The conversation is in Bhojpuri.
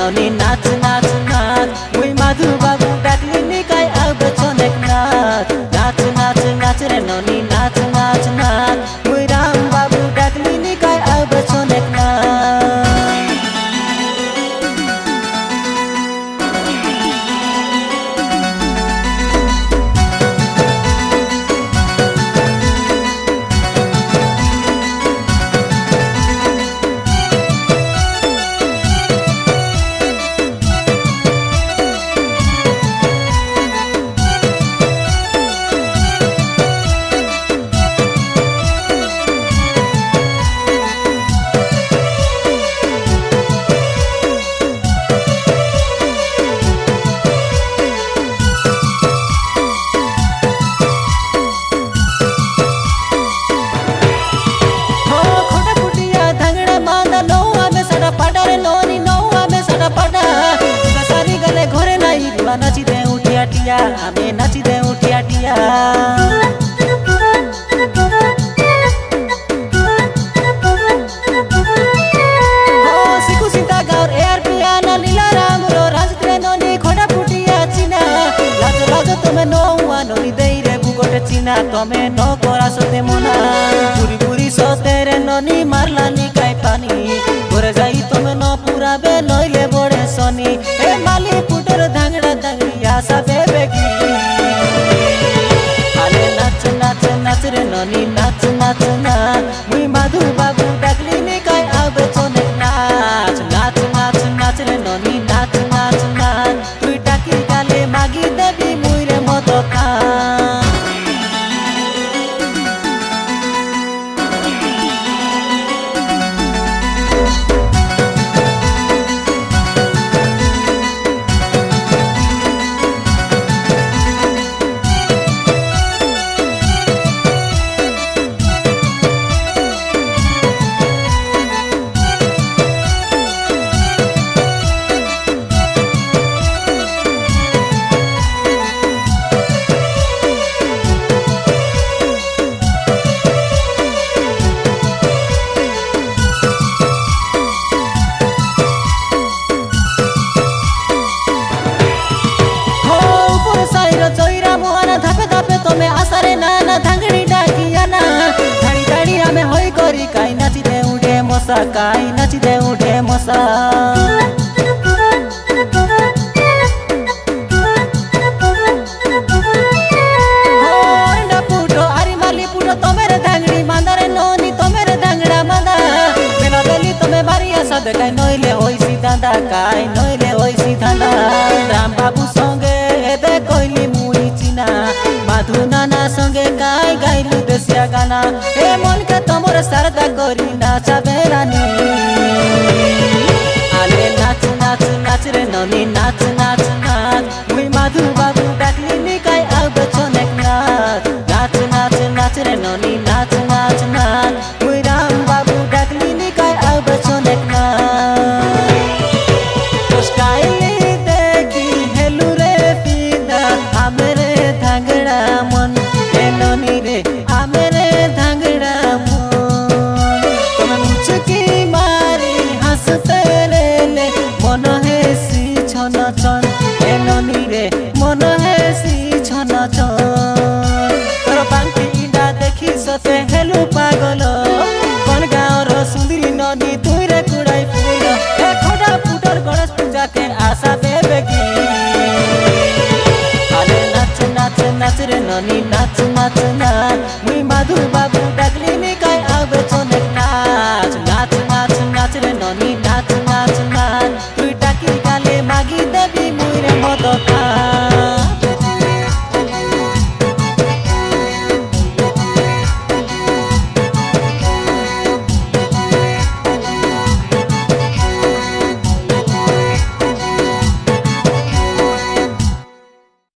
ननी नाच नाच नाच मुई माधु बाबू डाकली निकाय अब छोनेक नाच नाच नाच नाच रे ननी नाच नाच नाच मुई राम बाबू डाकली निकाय अब छोनेक नाच नाची दे उठिया टिया हमें नाची दे उठिया टिया सिकु सीता गौर एयर पियाना लीला राम रो राजत्रे नोनी खोड़ा फुटिया चिना लाज लाज तुम्हें नो हुआ नोनी दे रे बुगोटे चिना तुम्हें नो कोरा सोते मोना पूरी पूरी सोते रे नोनी मारला नी काय पानी गोरे जाई तुम्हें नो पूरा बे नोइले बोड़े सोनी ए माली पुटर धांगड़ा धांगड़िया सा बेबेगी आले नाच नाच नाच रे नोनी नाच नाच ना मुई माधु बाबू डाकली नी काय अब छोने नाच नाच नाच नाच रे नोनी नाच नाच नाच तुई डाकी गाले मागी देवी मुई रे मतो का आसारे नाना धांगड़ी डाकिया ना धाड़ी धाड़ी हमें होई करी काई नाची दे उठे मोसा काई नाची दे उठे मोसा पुटो आरी माली पुटो तोमेरे धांगड़ी मांदारे नोनी तोमेरे धांगड़ा मांदा मेला बेली तोमे बारिया सद काई नोइले होई सी दांदा काई नोइले होई सी दांदा राम बाबू संगे एदे कोइली मुई चिना माधु नाना संगे गाय गाइलु देसिया गाना हे मन के तमोर सरदा करी नाचा बेरानी आले नाच नाच नाच रे ननी नाच